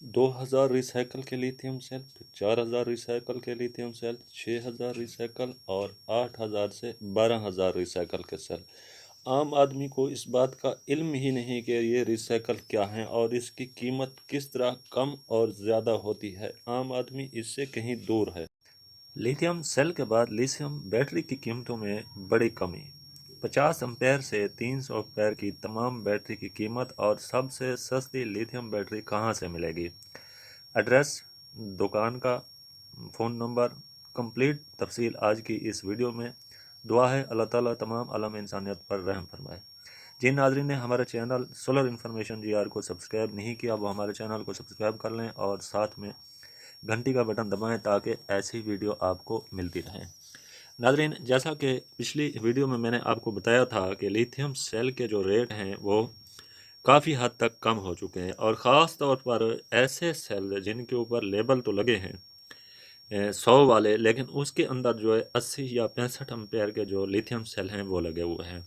2000 recycle के lithium cell, 4000 recycle के lithium cell, 6000 recycle और 8000 से 12000 रिसाइकल के सेल। आम आदमी को इस बात का इल्म ही नहीं कि ये रिसाइकल क्या है और इसकी कीमत किस तरह कम और ज़्यादा होती है। आम आदमी इससे कहीं दूर है। लिथियम सेल के बाद लिथियम बैटरी की कीमतों में बड़ी कमी। 50 एम्पेयर से 300 एम्पेयर की तमाम बैटरी की कीमत और सबसे सस्ती लिथियम बैटरी कहां से मिलेगी? एड्रेस, दुकान का फ़ोन नंबर, कंप्लीट तफसील आज की इस वीडियो में। दुआ है अल्लाह ताला तमाम आलम इंसानियत पर रहम फरमाए। जिन नाजरीन ने हमारे चैनल सोलर इन्फॉर्मेशन GR को सब्सक्राइब नहीं किया वो हमारे चैनल को सब्सक्राइब कर लें और साथ में घंटी का बटन दबाएं ताकि ऐसी वीडियो आपको मिलती रहे। नाजरीन, जैसा कि पिछली वीडियो में मैंने आपको बताया था कि लिथियम सेल के जो रेट हैं वो काफ़ी हद तक कम हो चुके हैं और ख़ास तौर पर ऐसे सेल जिनके ऊपर लेबल तो लगे हैं 100 वाले, लेकिन उसके अंदर जो है 80 या 65 एम्पेयर के जो लिथियम सेल हैं वो लगे हुए हैं।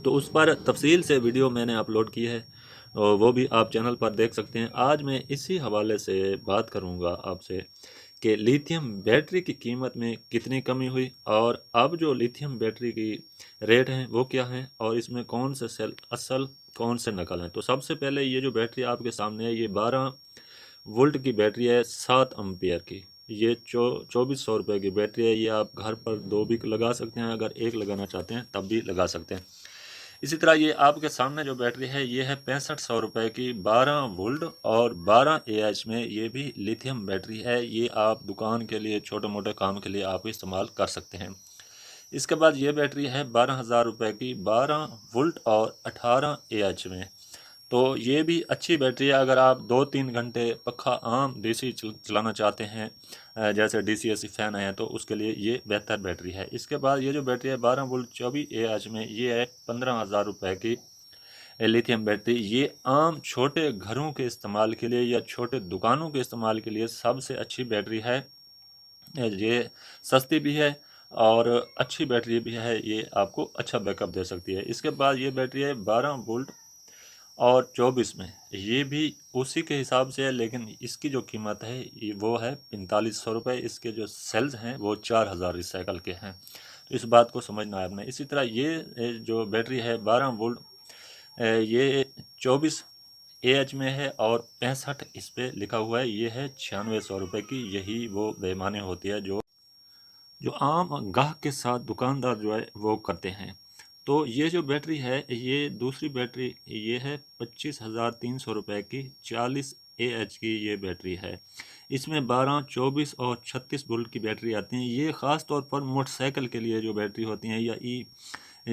तो उस पर तफसील से वीडियो मैंने अपलोड की है और वो भी आप चैनल पर देख सकते हैं। आज मैं इसी हवाले से बात करूंगा आपसे कि लिथियम बैटरी की कीमत में कितनी कमी हुई और अब जो लिथियम बैटरी की रेट हैं वो क्या हैं और इसमें कौन से सेल असल कौन से नकल हैं। तो सबसे पहले ये जो बैटरी आपके सामने है ये 12 वोल्ट की बैटरी है 7 एम्पियर की। ये 2400 रुपये की बैटरी है। ये आप घर पर दो भी लगा सकते हैं, अगर एक लगाना चाहते हैं तब भी लगा सकते हैं। इसी तरह ये आपके सामने जो बैटरी है ये है 6500 रुपये की 12 वोल्ट और 12 AH में। ये भी लिथियम बैटरी है। ये आप दुकान के लिए छोटे मोटे काम के लिए आप इस्तेमाल कर सकते हैं। इसके बाद ये बैटरी है 12,000 रुपये की 12 वोल्ट और 18 AH में। तो ये भी अच्छी बैटरी है। अगर आप 2-3 घंटे पखा आम DC चलाना चाहते हैं, जैसे DC AC फ़ैन है, तो उसके लिए ये बेहतर बैटरी है। इसके बाद ये जो बैटरी है 12 वोल्ट 24 AH में, ये है 15,000 रुपये की लिथियम बैटरी। ये आम छोटे घरों के इस्तेमाल के लिए या छोटे दुकानों के इस्तेमाल के लिए सबसे अच्छी बैटरी है। ये सस्ती भी है और अच्छी बैटरी भी है। ये आपको अच्छा बैकअप दे सकती है। इसके बाद ये बैटरी है 12 वोल्ट और 24 में। ये भी उसी के हिसाब से है, लेकिन इसकी जो कीमत है वो है 4500 रुपये। इसके जो सेल्स हैं वो 4000 रिसाइकल के हैं। तो इस बात को समझना है आपने। इसी तरह ये जो बैटरी है 12 वोल्ट, ये 24 AH में है और 65 इस पर लिखा हुआ है। ये है 9600 रुपये की। यही वो बेईमानी होती है जो आम गाहक के साथ दुकानदार जो है वो करते हैं। तो ये जो बैटरी है, ये दूसरी बैटरी ये है 25,300 रुपये की 40 AH की ये बैटरी है। इसमें 12, 24 और 36 वोल्ट की बैटरी आती हैं। ये ख़ास तौर पर मोटरसाइकिल के लिए जो बैटरी होती हैं या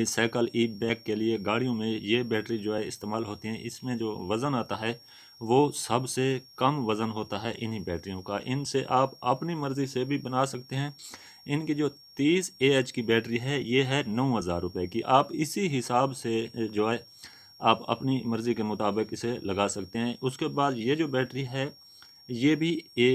साइकिल बैग के लिए गाड़ियों में ये बैटरी जो है इस्तेमाल होती हैं। इसमें जो वज़न आता है वो सबसे कम वज़न होता है इन्हीं बैटरियों का। इनसे आप अपनी मर्ज़ी से भी बना सकते हैं। इनकी जो 30 AH की बैटरी है ये है 9,000 रुपये की। आप इसी हिसाब से जो है आप अपनी मर्ज़ी के मुताबिक इसे लगा सकते हैं। उसके बाद ये जो बैटरी है ये भी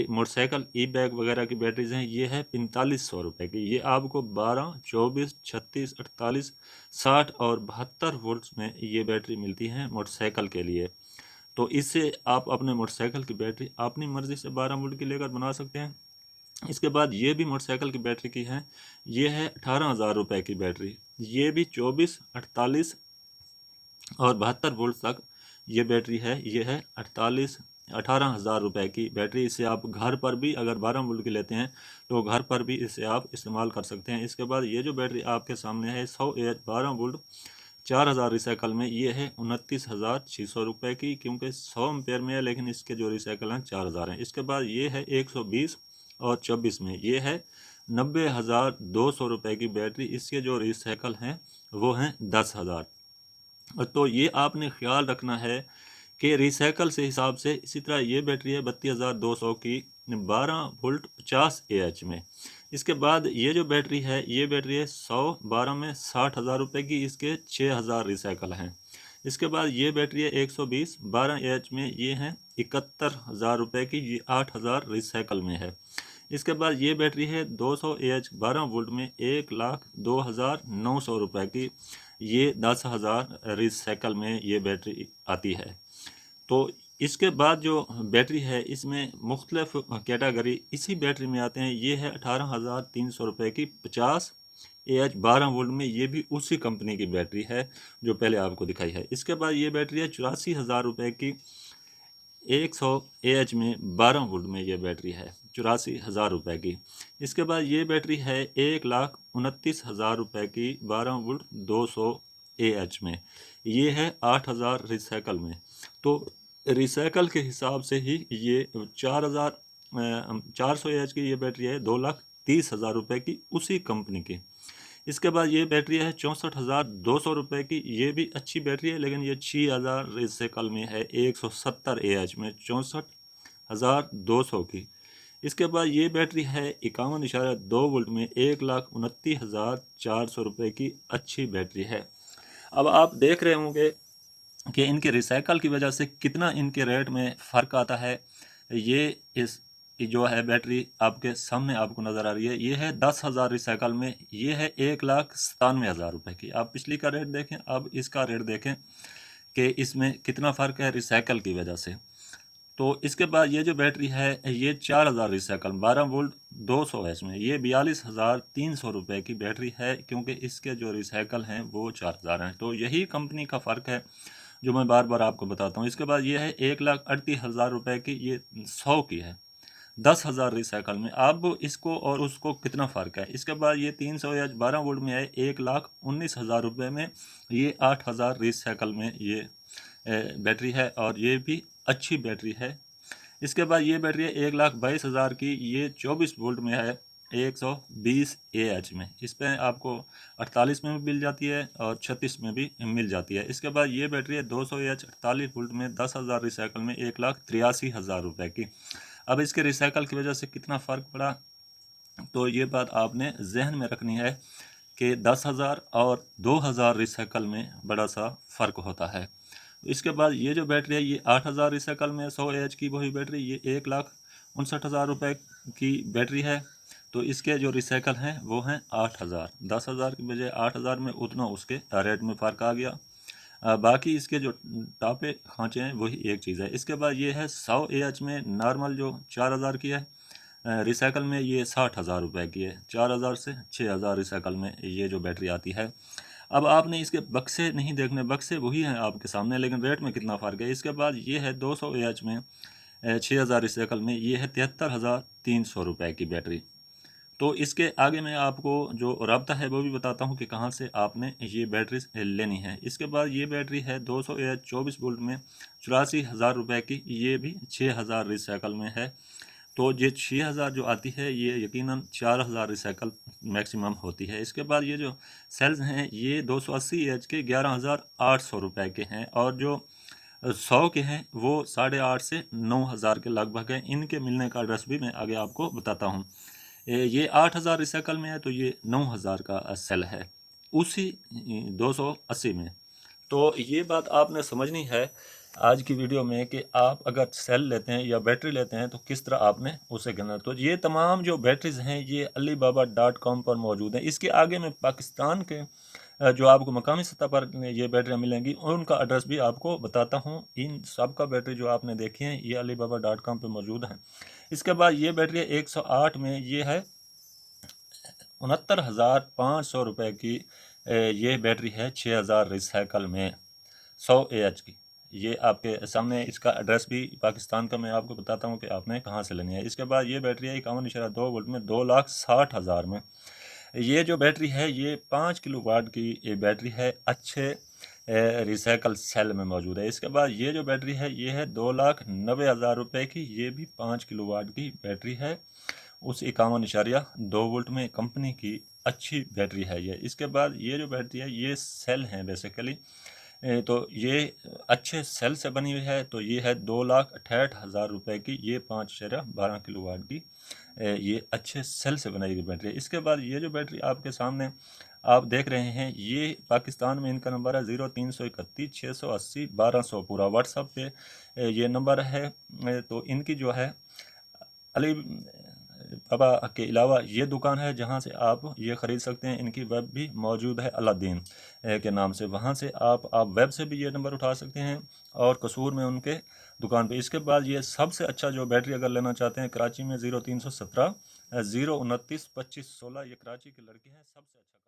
मोटरसाइकिल बैग वगैरह की बैटरीज हैं। ये है 4500 रुपये की। ये आपको 12, 24, 36, 48, 60 और 72 वोल्ट्स में ये बैटरी मिलती है मोटरसाइकिल के लिए। तो इससे आप अपने मोटरसाइकिल की बैटरी अपनी मर्ज़ी से 12 वोल्ट की लेकर बना सकते हैं। इसके बाद ये भी मोटरसाइकिल की बैटरी की है। ये है 18,000 रुपये की बैटरी। ये भी 24, 48 और 72 वोल्ट तक ये बैटरी है। ये है 18,000 रुपये की बैटरी। इसे आप घर पर भी अगर 12 वोल्ट की लेते हैं तो घर पर भी इसे आप इस्तेमाल कर सकते हैं। इसके बाद ये जो बैटरी आपके सामने है 100 AH 12 वोल्ट 4000 रिसाइकल में, ये है 29,600 रुपये की, क्योंकि 100 एम्पेयर में है लेकिन इसके जो रिसाइकल हैं 4000 हैं। इसके बाद ये है 120 और 24 में, ये है 90,200 रुपये की बैटरी। इसके जो रिसाइकल हैं वो हैं 10,000। तो ये आपने ख्याल रखना है कि रिसाइकल से हिसाब से। इसी तरह ये बैटरी है 32,200 की 12 वोल्ट 50 AH में। इसके बाद ये जो बैटरी है ये बैटरी है 112 में 60,000 रुपये की। इसके 6,000 रिसाइकल हैं। इसके बाद ये बैटरी है 120 12 AH में, ये हैं 71,000 रुपये की। ये 8,000 रिसाइकल में है। इसके बाद ये बैटरी है 200 AH 12 वोल्ट में 1,02,900 रुपये की। ये 10,000 रिसाइकल में ये बैटरी आती है। तो इसके बाद जो बैटरी है इसमें मुख्तलिफ कैटेगरी इसी बैटरी में आते हैं। ये है 18,300 रुपये की 50 AH 12 वोल्ट में। ये भी उसी कंपनी की बैटरी है जो पहले आपको दिखाई है। इसके बाद ये बैटरी है 84,000 रुपये की 100 AH में 12 वोल्ट में ये बैटरी है, 84,000 रुपये की। इसके बाद ये बैटरी है 1,29,000 रुपये की 12 वोल्ट 200 AH में। ये है 8,000 रिसाइकल में। तो रिसाइकल के हिसाब से ही ये 4,400 AH की ये बैटरी है 2,30,000 रुपये की उसी कंपनी की। इसके बाद ये बैटरी है 64,200 रुपये की। ये भी अच्छी बैटरी है लेकिन ये 6,000 रिसाइकल में है 170 AH में 64,200 की। इसके बाद ये बैटरी है 51.2 वोल्ट में 1,29,400 रुपये की अच्छी बैटरी है। अब आप देख रहे होंगे कि इनके रिसाइकल की वजह से कितना इनके रेट में फ़र्क आता है। ये जो है बैटरी आपके सामने आपको नज़र आ रही है, ये है 10,000 रिसाइकल में, ये है 1,97,000 रुपये की। आप पिछली का रेट देखें, अब इसका रेट देखें कि इसमें कितना फ़र्क है रिसाइकल की वजह से। तो इसके बाद ये जो बैटरी है ये 4,000 रिसाइकल 12 वोल्ट 200 है इसमें, ये 42,300 रुपये की बैटरी है क्योंकि इसके जो रिसाइकल हैं वो 4,000 हैं। तो यही कंपनी का फ़र्क है जो मैं बार बार आपको बताता हूँ। इसके बाद ये है 1,38,000 रुपये की, ये 100 की है, 10,000 रिसाइकल में। अब इसको और उसको कितना फ़र्क है। इसके बाद ये 300 या 12 वोल्ट में है 1,19,000 रुपये में, ये 8,000 रिसाइकल में ये बैटरी है और ये भी अच्छी बैटरी है। इसके बाद ये बैटरी है 1,22,000 की, ये 24 वोल्ट में है 120 AH में। इस पर आपको 48 में भी मिल जाती है और 36 में भी मिल जाती है। इसके बाद ये बैटरी है 200 AH 48 वोल्ट में 10,000 रिसाइकल में 1,83,000 रुपये की। अब इसके रिसाइकल की वजह से कितना फ़र्क पड़ा, तो ये बात आपने जहन में रखनी है कि 10,000 और 2,000 रिसाइकल में बड़ा सा फ़र्क होता है। इसके बाद ये जो बैटरी है ये 8,000 रिसाइकल में 100 AH की वही बैटरी, ये 1,59,000 रुपये की बैटरी है। तो इसके जो रिसाइकल हैं वो हैं 8,000, 10,000 की बजाय 8,000 में उतना उसके रेट में फ़र्क आ गया। बाकी इसके जो टापे खाँचे हैं वही एक चीज़ है। इसके बाद ये है 100 AH में नॉर्मल जो 4,000 की है, रिसाइकल में ये 60,000 रुपये की है। 4,000 से 6,000 रिसाइकल में ये जो बैटरी आती है। अब आपने इसके बक्से नहीं देखने, बक्से वही हैं आपके सामने लेकिन रेट में कितना फ़र्क है। इसके बाद ये है 200 AH में 6,000 रिसाइकल में, ये है 73,300 रुपये की बैटरी। तो इसके आगे मैं आपको जो राब्ता है वो भी बताता हूँ कि कहाँ से आपने ये बैटरी लेनी है। इसके बाद ये बैटरी है 200 AH 24 वोल्ट में 84,000 रुपये की, ये भी 6,000 रिसाइकल में है। तो ये 6,000 जो आती है ये यकीनन 4,000 रिसाइकल मैक्सिमम होती है। इसके बाद ये जो सेल्स हैं ये 280 AH के 11,800 रुपये के हैं और जो 100 के हैं वो 8,500 से 9,000 के लगभग हैं। इनके मिलने का एड्रेस भी मैं आगे आपको बताता हूँ। ये 8,000 रिसाइकल में है तो ये 9,000 का सेल है उसी 280 में। तो ये बात आपने समझनी है आज की वीडियो में कि आप अगर सेल लेते हैं या बैटरी लेते हैं तो किस तरह आपने उसे गिनना। तो ये तमाम जो बैटरीज हैं ये alibaba.com पर मौजूद हैं। इसके आगे मैं पाकिस्तान के जो आपको मकामी सतह पर ये बैटरियाँ मिलेंगी उनका एड्रेस भी आपको बताता हूँ। इन सब का बैटरी जो आपने देखी हैं ये alibaba.com पर मौजूद हैं। इसके बाद ये बैटरी 108 में ये है 69,500 रुपये की। ये बैटरी है 6,000 रिसाइकल में 100 AH की। ये आपके सामने इसका एड्रेस भी पाकिस्तान का मैं आपको बताता हूँ कि आपने कहाँ से लेनी है। इसके बाद ये बैटरी है 51.2 वोल्ट में 2,60,000 में। ये जो बैटरी है ये 5 किलो वाट की ये बैटरी है, अच्छे रिसाइकल सेल में मौजूद है। इसके बाद ये जो बैटरी है ये है 2,90,000 रुपये की, ये भी 5 किलो वाट की बैटरी है, उस 51.2 वोल्ट में कंपनी की अच्छी बैटरी है ये। इसके बाद ये जो बैटरी है ये सेल हैं बेसिकली, तो ये अच्छे सेल से बनी हुई है। तो ये है 2,68,000 रुपये की, ये 5.12 किलो वाट की ये अच्छे सेल से बनाई गई बैटरी है। इसके बाद ये जो बैटरी आपके सामने आप देख रहे हैं ये पाकिस्तान में इनका नंबर है 0331 680 1200, पूरा व्हाट्सएप पे ये नंबर है। तो इनकी जो है अली बाबा के अलावा ये दुकान है जहाँ से आप ये ख़रीद सकते हैं। इनकी वेब भी मौजूद है अलादीन के नाम से, वहाँ से आप वेब से भी ये नंबर उठा सकते हैं और कसूर में उनके दुकान पे। इसके बाद ये सबसे अच्छा जो बैटरी अगर लेना चाहते हैं कराची में 0317 029 2516, ये कराची की लड़की है, सबसे अच्छा